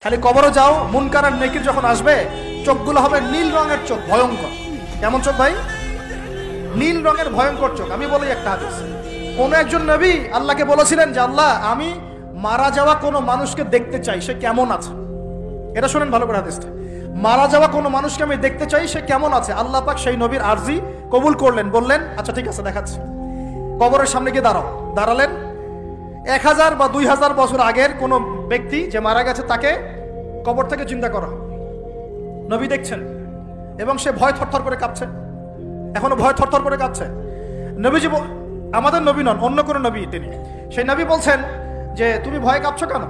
খালি কবরে যাও, মুনকার আর নেকির যখন আসবে চোখগুলো হবে নীল রঙের চোখ, ভয়ঙ্কর। কেমন চোখ ভাই? নীল রঙের ভয়ঙ্কর চোখ। আমি বলি একটা হাদিস, কোন একজন নবী আল্লাহকে বলেছিলেন যে আল্লাহ আমি মারা যাওয়া কোনো মানুষকে দেখতে চাই, সে কেমন আছে। এটা শুনেন ভালো করে হাদিসটা, মারা যাওয়া কোনো মানুষকে আমি দেখতে চাই, সে কেমন আছে। আল্লাহ পাক সেই নবীর আরজি কবুল করলেন, বললেন আচ্ছা ঠিক আছে দেখাচ্ছি। কবরের সামনে গিয়ে দাঁড়ালেন। 1000 বা 2000 বছর আগের কোন ব্যক্তি যে মারা গেছে তাকে কবর থেকে চিন্তা করা, নবী দেখছেন এবং সে ভয় থরথর করে কাঁপছে, এখনো ভয় থরথর করে কাঁপছে। নবীজি আমাদের নবী নন, অন্য কোনো নবী তিনি। সেই নবী বলছেন যে তুমি ভয় কাঁপছো কেন?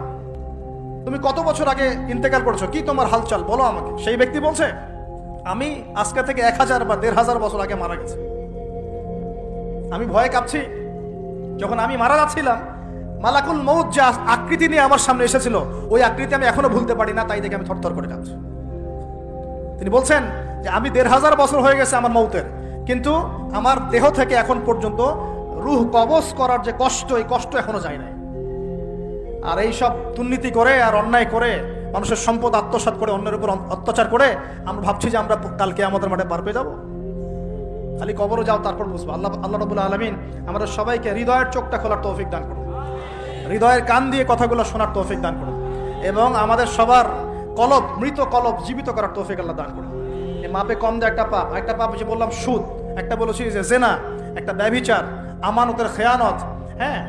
তুমি কত বছর আগে ইন্তেকাল করেছো, কি তোমার হালচাল বলো আমাকে। সেই ব্যক্তি বলছে আমি আজকে থেকে 1000 বা 1500 বছর আগে মারা গেছি। আমি ভয়ে কাঁপছি। যখন আমি মারা যাচ্ছিলাম, মালাকুল মউত যে আকৃতি নিয়ে আমার সামনে এসেছিল, ওই আকৃতি আমি এখনো ভুলতে পারি না, তাই দেখে আমি থরথর করে কাঁপছি। তিনি বলছেন যে আমি 1500 বছর হয়ে গেছে আমার মউতের, কিন্তু আমার দেহ থেকে এখন পর্যন্ত রূহ কবজ করার যে কষ্ট, এই কষ্ট এখনো যায় নাই। আর এই সব দুর্নীতি করে আর অন্যায় করে মানুষের সম্পদ আত্মসাৎ করে অন্যের উপর অত্যাচার করে আমরা ভাবছি যে আমরা কালকে আমাদের মাঠে পার পেয়ে যাবো। খালি কবরে যাও, তারপর বুঝবো। আল্লাহ রাব্বুল আলামিন আমাদের সবাইকে হৃদয়ের চোখটা খোলার তৌফিক দান করুন, হৃদয়ের কান দিয়ে কথাগুলো শোনার তৌফিক দান করুন, এবং আমাদের সবার কলব, মৃত কলব জীবিত করার তৌফিক আল্লাহ দান করুন। এই মাপে কম দেয় একটা পাপ যে বললাম সুদ, একটা বলেছি যে জেনা, একটা ব্যভিচার, আমানতের খেয়ানত, হ্যাঁ,